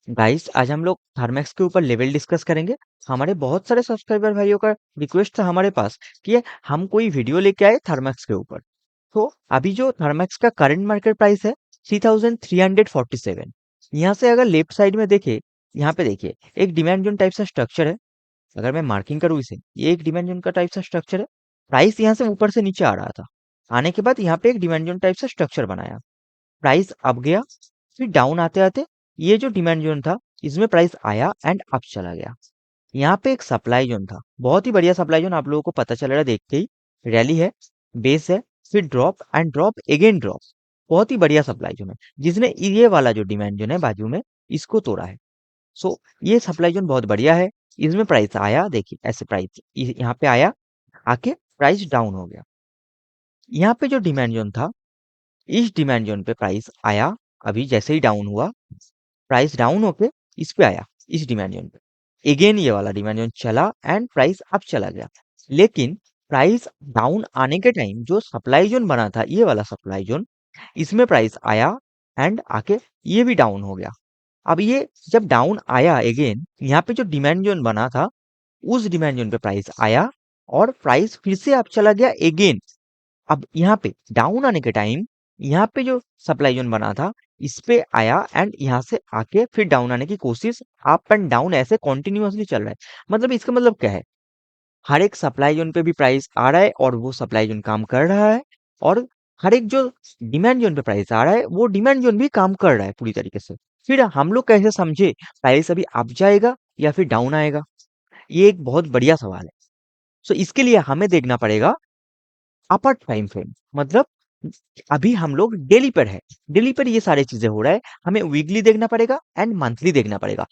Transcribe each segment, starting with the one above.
Guys आज हम लोग थर्मेक्स के ऊपर लेवल डिस्कस करेंगे। हमारे बहुत सारे सब्सक्राइबर भाइयों का रिक्वेस्ट था हमारे पास कि हम कोई वीडियो लेके आए थर्मेक्स के ऊपर। तो अभी जो थर्मेक्स का करंट मार्केट प्राइस है 3347। यहाँ से अगर लेफ्ट साइड में देखे, यहाँ पे देखिए एक डिमांड जोन टाइप सा स्ट्रक्चर है। अगर मैं मार्किंग करूँ इसे, ये एक डिमांड जोन का टाइप सा स्ट्रक्चर है। प्राइस यहाँ से ऊपर से नीचे आ रहा था, आने के बाद यहाँ पे एक डिमांड जोन टाइप सा स्ट्रक्चर बनाया। प्राइस अप गया, फिर डाउन आते आते ये जो डिमांड जोन था इसमें प्राइस आया एंड अप चला गया। यहाँ पे एक सप्लाई जोन था, बहुत ही बढ़िया सप्लाई जोन, आप लोगों को पता चल रहा है देखते ही। रैली है, बेस है, फिर drop and drop again drop. बहुत ही बढ़िया सप्लाई जोन है, जिसने ये वाला जो डिमांड जोन है बाजू में, इसको तोड़ा है। सो ये सप्लाई जोन बहुत बढ़िया है। इसमें प्राइस आया, देखिए ऐसे प्राइस यहाँ पे आया, आके प्राइस डाउन हो गया। यहाँ पे जो डिमांड जोन था, इस डिमांड जोन पे प्राइस आया, अभी जैसे ही डाउन हुआ प्राइस डाउन होके इस पे आया, इस डिमांड जोन पे अगेन ये वाला डिमांड जोन चला एंड प्राइस अप चला गया। लेकिन प्राइस डाउन आने के टाइम जो सप्लाई जोन बना था, ये वाला सप्लाई जोन, इसमें प्राइस आया एंड आके ये भी डाउन हो गया। अब ये जब डाउन आया अगेन, यहाँ पे जो डिमांड जोन बना था उस डिमांड जोन पे प्राइस आया और प्राइस फिर से अप चला गया अगेन। अब यहाँ पे डाउन आने के टाइम, यहाँ पे जो सप्लाई जोन बना था इस पे आया एंड यहाँ से आके फिर डाउन आने की कोशिश, अप एंड डाउन ऐसे कॉन्टिन्यूअसली चल रहा है। मतलब इसका मतलब क्या है, हर एक सप्लाई जोन पे भी प्राइस आ रहा है और वो सप्लाई जोन काम कर रहा है, और हर एक जो डिमांड जोन पे प्राइस आ रहा है वो डिमांड जोन भी काम कर रहा है पूरी तरीके से। फिर हम लोग कैसे समझे प्राइस अभी अप जाएगा या फिर डाउन आएगा, ये एक बहुत बढ़िया सवाल है। सो इसके लिए हमें देखना पड़ेगा अपर टाइम फ्रेम। मतलब अभी हम लोग डेली पर है, डेली पर ये सारी चीजें हो रहा है। हमें वीकली देखना पड़ेगा एंड मंथली देखना पड़ेगा।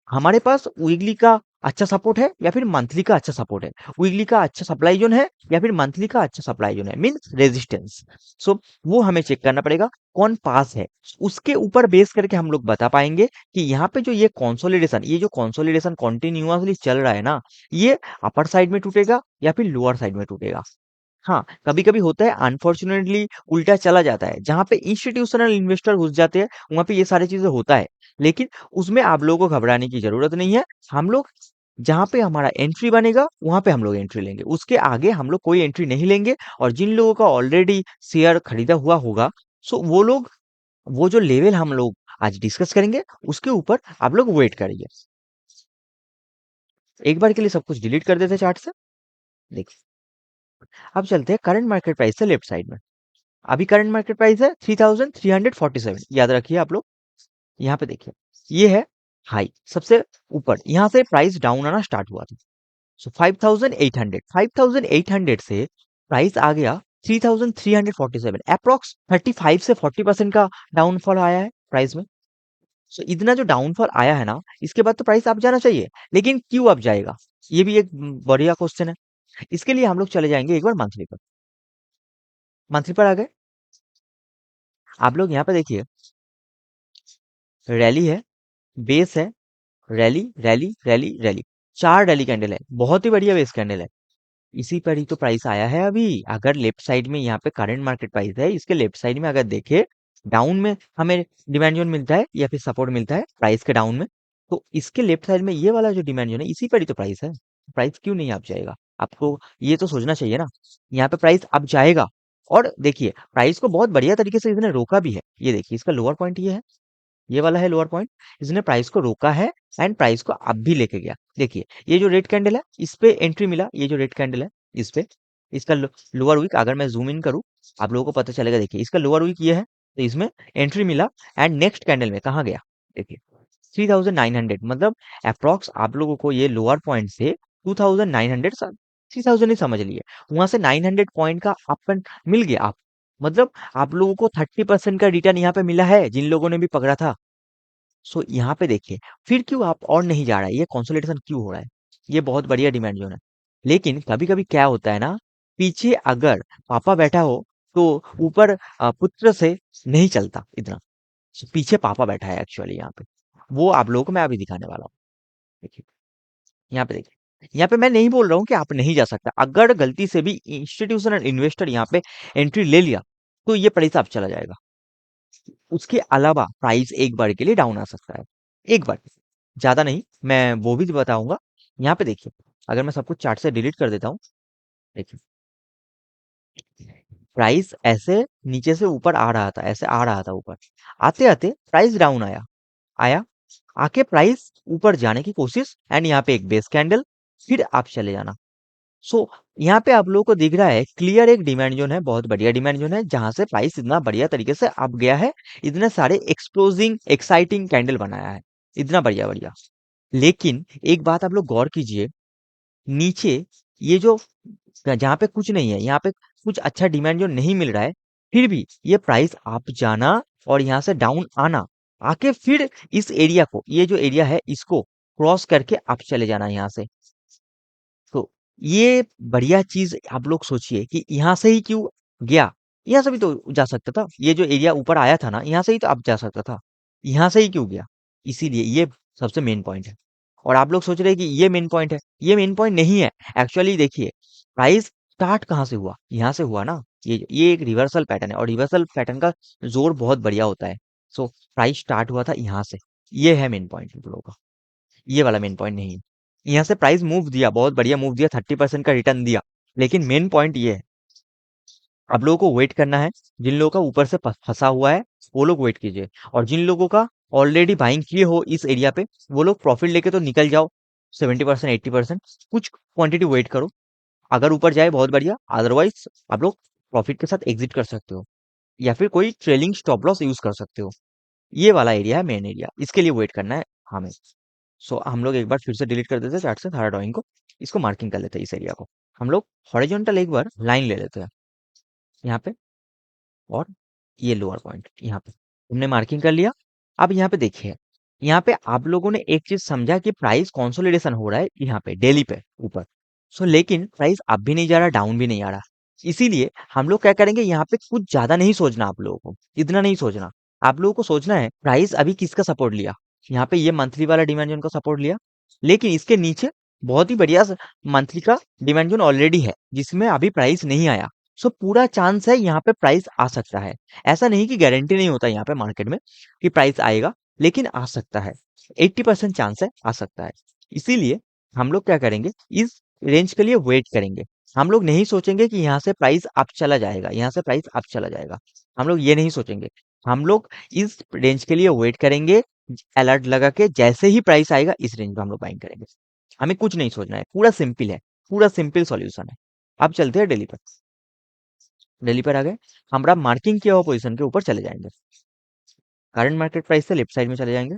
हमारे पास वीकली का अच्छा सपोर्ट है या फिर मंथली का अच्छा सपोर्ट है, वीकली का अच्छा सप्लाई जोन है या फिर मंथली का अच्छा सप्लाई जोन है, मींस रेजिस्टेंस। सो वो हमें चेक करना पड़ेगा कौन पास है। उसके ऊपर बेस करके हम लोग बता पाएंगे कि यहाँ पे जो ये जो कॉन्सोलिडेशन कॉन्टिन्यूअसली चल रहा है ना, ये अपर साइड में टूटेगा या फिर लोअर साइड में टूटेगा। हाँ, कभी-कभी होता है अनफॉर्चुनेटली उल्टा चला जाता है, जहाँ पे इंस्टीट्यूशनल इन्वेस्टर घुस जाते हैं, वहाँ पे ये सारी चीज़ें होता है। लेकिन उसमें आप लोगों को घबराने की ज़रूरत नहीं है। हम लोग जहाँ पे हमारा एंट्री बनेगा, वहाँ पे हम लोग एंट्री लेंगे। उसके आगे हम लोग कोई एंट्री नहीं लेंगे। और जिन लोगों का ऑलरेडी शेयर खरीदा हुआ होगा, सो वो लोग, वो जो लेवल हम लोग आज डिस्कस करेंगे, उसके ऊपर आप लोग वेट करिए। एक बार के लिए सब कुछ डिलीट कर देते हैं चार्ट से। देखिए, अब चलते हैं करंट मार्केट प्राइस से लेफ्ट साइड में। अभी करंट मार्केट प्राइस है 3347, याद रखिए आप लोग। यहाँ पे देखिए, ये है हाई सबसे ऊपर, यहाँ से प्राइस डाउन आना स्टार्ट हुआ था। सो 5800 से प्राइस आ गया 3347, अप्रोक्स 35 से 40% का डाउनफॉल आया है प्राइस में। सो इतना जो डाउनफॉल आया है ना, इसके बाद तो प्राइस अप जाना चाहिए, लेकिन क्यों अप जाएगा, ये भी एक बढ़िया क्वेश्चन है। इसके लिए हम लोग चले जाएंगे एक बार मंथली पर। मंथली पर आ गए, आप लोग यहाँ पे देखिए, रैली है, बेस है, rally rally rally rally, 4 rally candle है, बहुत ही बढ़िया बेस कैंडल है। इसी पर ही तो प्राइस आया है अभी। अगर लेफ्ट साइड में यहाँ पे करंट मार्केट प्राइस है, इसके लेफ्ट साइड में अगर देखे, डाउन में हमें डिमांड जोन मिलता है या फिर सपोर्ट मिलता है प्राइस के डाउन में, तो इसके लेफ्ट साइड में ये वाला जो डिमांड जोन है, इसी पर ही तो प्राइस है। प्राइस क्यों नहीं आप जाएगा, आपको ये तो सोचना चाहिए ना। यहाँ पे प्राइस अब जाएगा। और देखिए प्राइस को बहुत बढ़िया तरीके से इसने रोका भी है। ये देखिए इसका लोअर पॉइंट ये है, ये वाला है लोअर पॉइंट। इसने प्राइस को रोका है एंड प्राइस को अप भी लेके गया। देखिए ये जो रेड कैंडल है, इस पे एंट्री मिला, ये जो रेड कैंडल है इस पे, इसका लोअर वीक अगर मैं जूम इन करूं, आप लोगों को पता चलेगा। देखिए इसका लोअर वीक ये है, तो इसमें एंट्री मिला एंड नेक्स्ट कैंडल में कहाँ गया, देखिए 3900। मतलब अप्रोक्स आप लोगों को ये लोअर पॉइंट से 2900, 3000 ही समझ लिए, वहां से 900 पॉइंट का अप मिल गया। आप मतलब आप लोगों को 30% का रिटर्न यहाँ पे मिला है, जिन लोगों ने भी पकड़ा था। सो यहाँ पे देखिए, फिर क्यों आप और नहीं जा रहा है, ये कंसोलिडेशन क्यों हो रहा है, ये बहुत बढ़िया डिमांड जोन है। लेकिन कभी कभी क्या होता है ना, पीछे अगर पापा बैठा हो तो ऊपर पुत्र से नहीं चलता इतना। So, पीछे पापा बैठा है एक्चुअली यहाँ पे, वो आप लोगों को मैं अभी दिखाने वाला हूँ। देखिए यहाँ पे, देखिए यहाँ पे मैं नहीं बोल रहा हूँ कि आप नहीं जा सकता। अगर गलती से भी इंस्टीट्यूशनल इन्वेस्टर यहाँ पे एंट्री ले लिया, तो ये पैसा आप चला जाएगा। उसके अलावा प्राइस एक बार के लिए डाउन आ सकता है। एक बार, ज्यादा नहीं, मैं वो भी बताऊंगा। यहाँ पे देखिए, अगर मैं सब कुछ चार्ट से डिलीट कर देता हूँ, देखिए प्राइस ऐसे नीचे से ऊपर आ रहा था, ऐसे आ रहा था ऊपर, आते आते प्राइस डाउन आया, आया, आके प्राइस ऊपर जाने की कोशिश, एंड यहाँ पे एक बेस कैंडल, फिर आप चले जाना। सो यहाँ पे आप लोगों को दिख रहा है क्लियर एक डिमांड जोन है, बहुत बढ़िया डिमांड जोन है, जहां से प्राइस इतना बढ़िया तरीके से अप गया है, इतने सारे एक्सप्लोजिंग एक्साइटिंग कैंडल बनाया है, इतना बढ़िया बढ़िया। लेकिन एक बात आप लोग गौर कीजिए, नीचे ये जो जहाँ पे कुछ नहीं है, यहाँ पे कुछ अच्छा डिमांड जो नहीं मिल रहा है, फिर भी ये प्राइस अप जाना और यहाँ से डाउन आना, आके फिर इस एरिया को, ये जो एरिया है इसको क्रॉस करके आप चले जाना यहाँ से। तो ये बढ़िया चीज आप लोग सोचिए कि यहाँ से ही क्यों गया, यहाँ से भी तो जा सकता था, ये जो एरिया ऊपर आया था ना, यहाँ से ही तो आप जा सकता था, यहाँ से ही क्यों गया? इसीलिए ये सबसे मेन पॉइंट है। और आप लोग सोच रहे हैं कि ये मेन पॉइंट है, ये मेन पॉइंट नहीं है। एक्चुअली देखिए, प्राइस स्टार्ट कहाँ से हुआ? यहाँ से हुआ ना। ये एक रिवर्सल पैटर्न है, और रिवर्सल पैटर्न का जोर बहुत बढ़िया होता है। सो प्राइस स्टार्ट हुआ था यहाँ से, ये है मेन पॉइंट हम लोगों का, ये वाला मेन पॉइंट नहीं है। यहाँ से प्राइस मूव दिया, बहुत बढ़िया मूव दिया, 30% का रिटर्न दिया, लेकिन मेन पॉइंट ये है, आप लोगों को वेट करना है। जिन लोगों का ऊपर से फंसा हुआ है, वो लोग वेट कीजिए, और जिन लोगों का ऑलरेडी बाइंग किए हो इस एरिया पे, वो लोग प्रॉफिट लेके तो निकल जाओ, 70% 80%, कुछ क्वांटिटी वेट करो। अगर ऊपर जाए बहुत बढ़िया, अदरवाइज आप लोग प्रॉफिट के साथ एग्जिट कर सकते हो, या फिर कोई ट्रेलिंग स्टॉप लॉस यूज कर सकते हो। ये वाला एरिया है मेन एरिया, इसके लिए वेट करना है हमें। सो हम लोग एक बार फिर से डिलीट कर देते हैं चार्ट से सारा ड्राइंग को, इसको मार्किंग कर लेते हैं इस एरिया को। हम लोग हॉरिजॉन्टल एक बार लाइन ले लेते हैं यहाँ पे, और ये लोअर पॉइंट यहाँ पे हमने मार्किंग कर लिया। अब यहाँ पे देखिए, यहाँ पे आप लोगों ने एक चीज समझा कि प्राइस कंसोलिडेशन हो रहा है यहाँ पे डेली पे ऊपर। सो लेकिन प्राइस अप भी नहीं जा रहा, डाउन भी नहीं आ रहा। इसीलिए हम लोग क्या करेंगे, यहाँ पे कुछ ज्यादा नहीं सोचना, आप लोगों को इतना नहीं सोचना। आप लोगों को सोचना है प्राइस अभी किसका सपोर्ट लिया, यहाँ पे ये मंथली वाला डिमांड जोन का सपोर्ट लिया, लेकिन इसके नीचे बहुत ही बढ़िया मंथली का डिमांड जोन ऑलरेडी है, जिसमें अभी प्राइस नहीं आया। सो पूरा चांस है यहाँ पे प्राइस आ सकता है। ऐसा नहीं कि गारंटी नहीं होता यहाँ पे मार्केट में कि प्राइस आएगा, लेकिन आ सकता है, 80% चांस है आ सकता है। इसीलिए हम लोग क्या करेंगे, इस रेंज के लिए वेट करेंगे। हम लोग नहीं सोचेंगे कि यहाँ से प्राइस अप चला जाएगा, यहाँ से प्राइस अप चला जाएगा, हम लोग ये नहीं सोचेंगे। हम लोग इस रेंज के लिए वेट करेंगे, अलर्ट लगा के जैसे ही प्राइस आएगा इस रेंज में हम लोग बाइंग करेंगे। हमें कुछ नहीं सोचना है, पूरा सिंपल है, पूरा सिंपल सॉल्यूशन है। अब चलते हैं डेली पर। डेली पर आ गए, हमरा मार्किंग किया हुआ पोजीशन के ऊपर चले जाएंगे, करंट मार्केट प्राइस से लेफ्ट साइड में चले जाएंगे।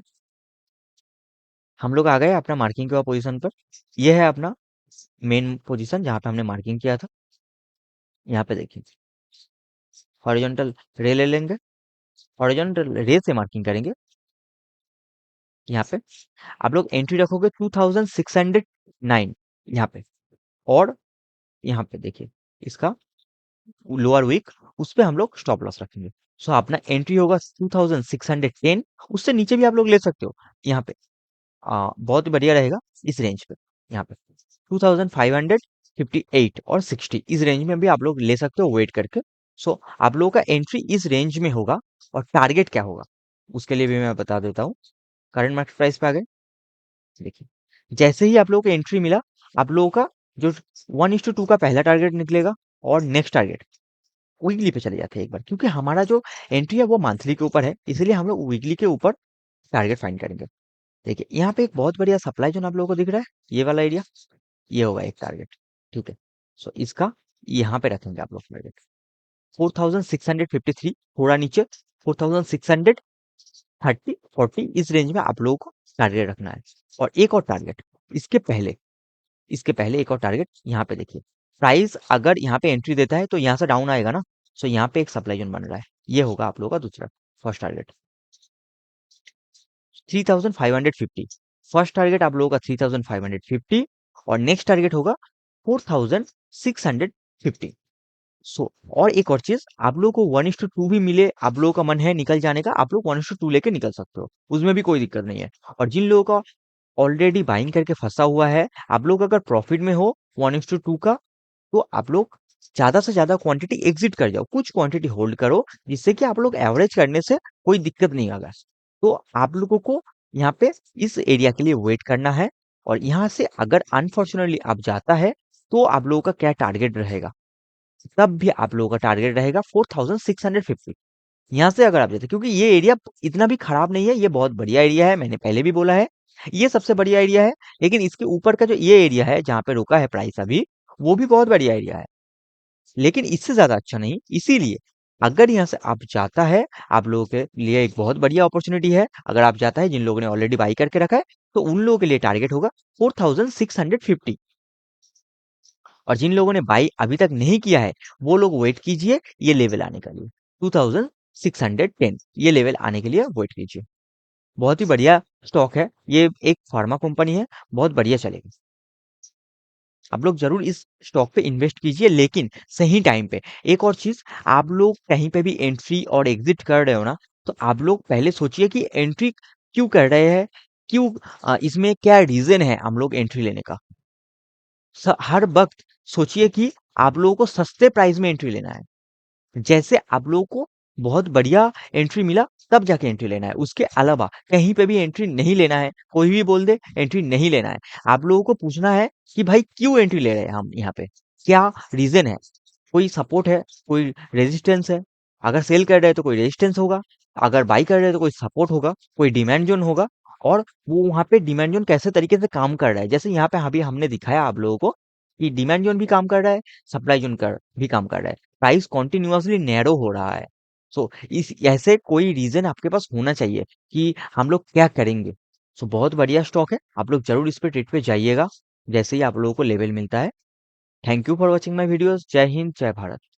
हम लोग आ गए अपना मार्किंग किया हुआ पोजीशन पर। यह है अपना मेन पोजीशन जहां पे हमने मार्किंग किया था। यहाँ पे देखिए, हॉरिजॉन्टल रे ले लेंगे, हॉरिजॉन्टल रे से मार्किंग करेंगे। यहाँ पे आप लोग एंट्री रखोगे 2609 यहाँ पे, और यहाँ पे देखिए इसका लोअर वीक, उस पे हम लोग स्टॉप लॉस रखेंगे। सो अपना एंट्री होगा 2610, उससे नीचे भी आप लोग ले सकते हो यहाँ पे, बहुत ही बढ़िया रहेगा इस रेंज पे। यहाँ पे 2558 और 60, इस रेंज में भी आप लोग ले सकते हो वेट करके। सो आप लोगों का एंट्री इस रेंज में होगा, और टारगेट क्या होगा उसके लिए भी मैं बता देता हूँ। करंट मार्केट प्राइस पे आ गए, देखिए जैसे ही आप लोगों को एंट्री मिला, आप लोगों का जो 1:2 का पहला टारगेट निकलेगा, और नेक्स्ट टारगेट वीकली पे चले जाते हैं एक बार, क्योंकि हमारा जो एंट्री है वो मंथली के ऊपर है, इसलिए हम लोग वीकली के ऊपर टारगेट फाइंड करेंगे। देखिए यहाँ पे एक बहुत बढ़िया सप्लाई जोन आप लोगों को दिख रहा है, ये वाला एरिया, ये होगा एक टारगेट, ठीक है। सो इसका यहाँ पे रखेंगे आप लोग टारगेट 4653, थोड़ा नीचे 4630 40, इस रेंज में आप लोगों को टारगेट रखना है। और एक और टारगेट इसके पहले, इसके पहले एक और टारगेट यहाँ पे देखिए, प्राइस अगर यहाँ पे एंट्री देता है तो यहाँ से डाउन आएगा ना। सो यहाँ पे एक सप्लाई जोन बन रहा है, ये होगा आप लोगों का दूसरा फर्स्ट टारगेट 3550। फर्स्ट टारगेट आप लोगों का 3550, और नेक्स्ट टारगेट होगा 4650। सो और एक और चीज, आप लोगों को 1:2 भी मिले, आप लोगों का मन है निकल जाने का, आप लोग 1:2 लेके निकल सकते हो, उसमें भी कोई दिक्कत नहीं है। और जिन लोगों का ऑलरेडी बाइंग करके फंसा हुआ है, आप लोग अगर प्रॉफिट में हो 1:2 का, तो आप लोग ज्यादा से ज्यादा क्वांटिटी एग्जिट कर जाओ, कुछ क्वांटिटी होल्ड करो, जिससे कि आप लोग एवरेज करने से कोई दिक्कत नहीं आएगा। तो आप लोगों को यहाँ पे इस एरिया के लिए वेट करना है। और यहाँ से अगर अनफॉर्चुनेटली आप जाता है तो आप लोगों का क्या टारगेट रहेगा, तब भी आप लोगों का टारगेट रहेगा 4650। यहाँ से अगर आप जाते, क्योंकि ये एरिया इतना भी खराब नहीं है, ये बहुत बढ़िया एरिया है, मैंने पहले भी बोला है, ये सबसे बढ़िया एरिया है। लेकिन इसके ऊपर का जो ये एरिया है जहाँ पे रुका है प्राइस अभी, वो भी बहुत बढ़िया एरिया है, लेकिन इससे ज्यादा अच्छा नहीं। इसीलिए अगर यहाँ से आप जाता है, आप लोगों के लिए एक बहुत बढ़िया अपॉर्चुनिटी है। अगर आप जाता है, जिन लोगों ने ऑलरेडी बाई करके रखा है, तो उन लोगों के लिए टारगेट होगा 4650। और जिन लोगों ने बाई अभी तक नहीं किया है, वो लोग वेट कीजिए ये लेवल आने के लिए, 2610 ये लेवल आने के लिए वेट कीजिए। बहुत ही बढ़िया स्टॉक है, ये एक फार्मा कंपनी है, बहुत बढ़िया चलेगा। आप लोग जरूर इस स्टॉक पे इन्वेस्ट कीजिए, लेकिन सही टाइम पे। एक और चीज, आप लोग कहीं पे भी एंट्री और एग्जिट कर रहे हो ना, तो आप लोग पहले सोचिए कि एंट्री क्यों कर रहे हैं, क्यों, इसमें क्या रीजन है हम लोग एंट्री लेने का। हर वक्त सोचिए कि आप लोगों को सस्ते प्राइस में एंट्री लेना है। जैसे आप लोगों को बहुत बढ़िया एंट्री मिला, तब जाके एंट्री लेना है। उसके अलावा कहीं पे भी एंट्री नहीं लेना है, कोई भी बोल दे एंट्री नहीं लेना है। आप लोगों को पूछना है कि भाई क्यों एंट्री ले रहे हैं हम यहाँ पे, क्या रीजन है। कोई सपोर्ट है, कोई रेजिस्टेंस है। अगर सेल कर रहे हैं तो कोई रेजिस्टेंस होगा, अगर बाई कर रहे हैं तो कोई सपोर्ट होगा, कोई डिमांड जोन होगा। और वो वहां पे डिमांड जोन कैसे तरीके से काम कर रहा है, जैसे यहाँ पे अभी हमने दिखाया आप लोगों को कि डिमांड जोन भी काम कर रहा है, सप्लाई जोन कर भी काम कर रहा है, प्राइस कॉन्टिन्यूअसली नैरो हो रहा है। सो इस ऐसे कोई रीजन आपके पास होना चाहिए कि हम लोग क्या करेंगे। सो बहुत बढ़िया स्टॉक है, आप लोग जरूर इस पे ट्रेड पे जाइएगा जैसे ही आप लोगों को लेवल मिलता है। Thank you for watching my videos. जय हिंद, जय भारत।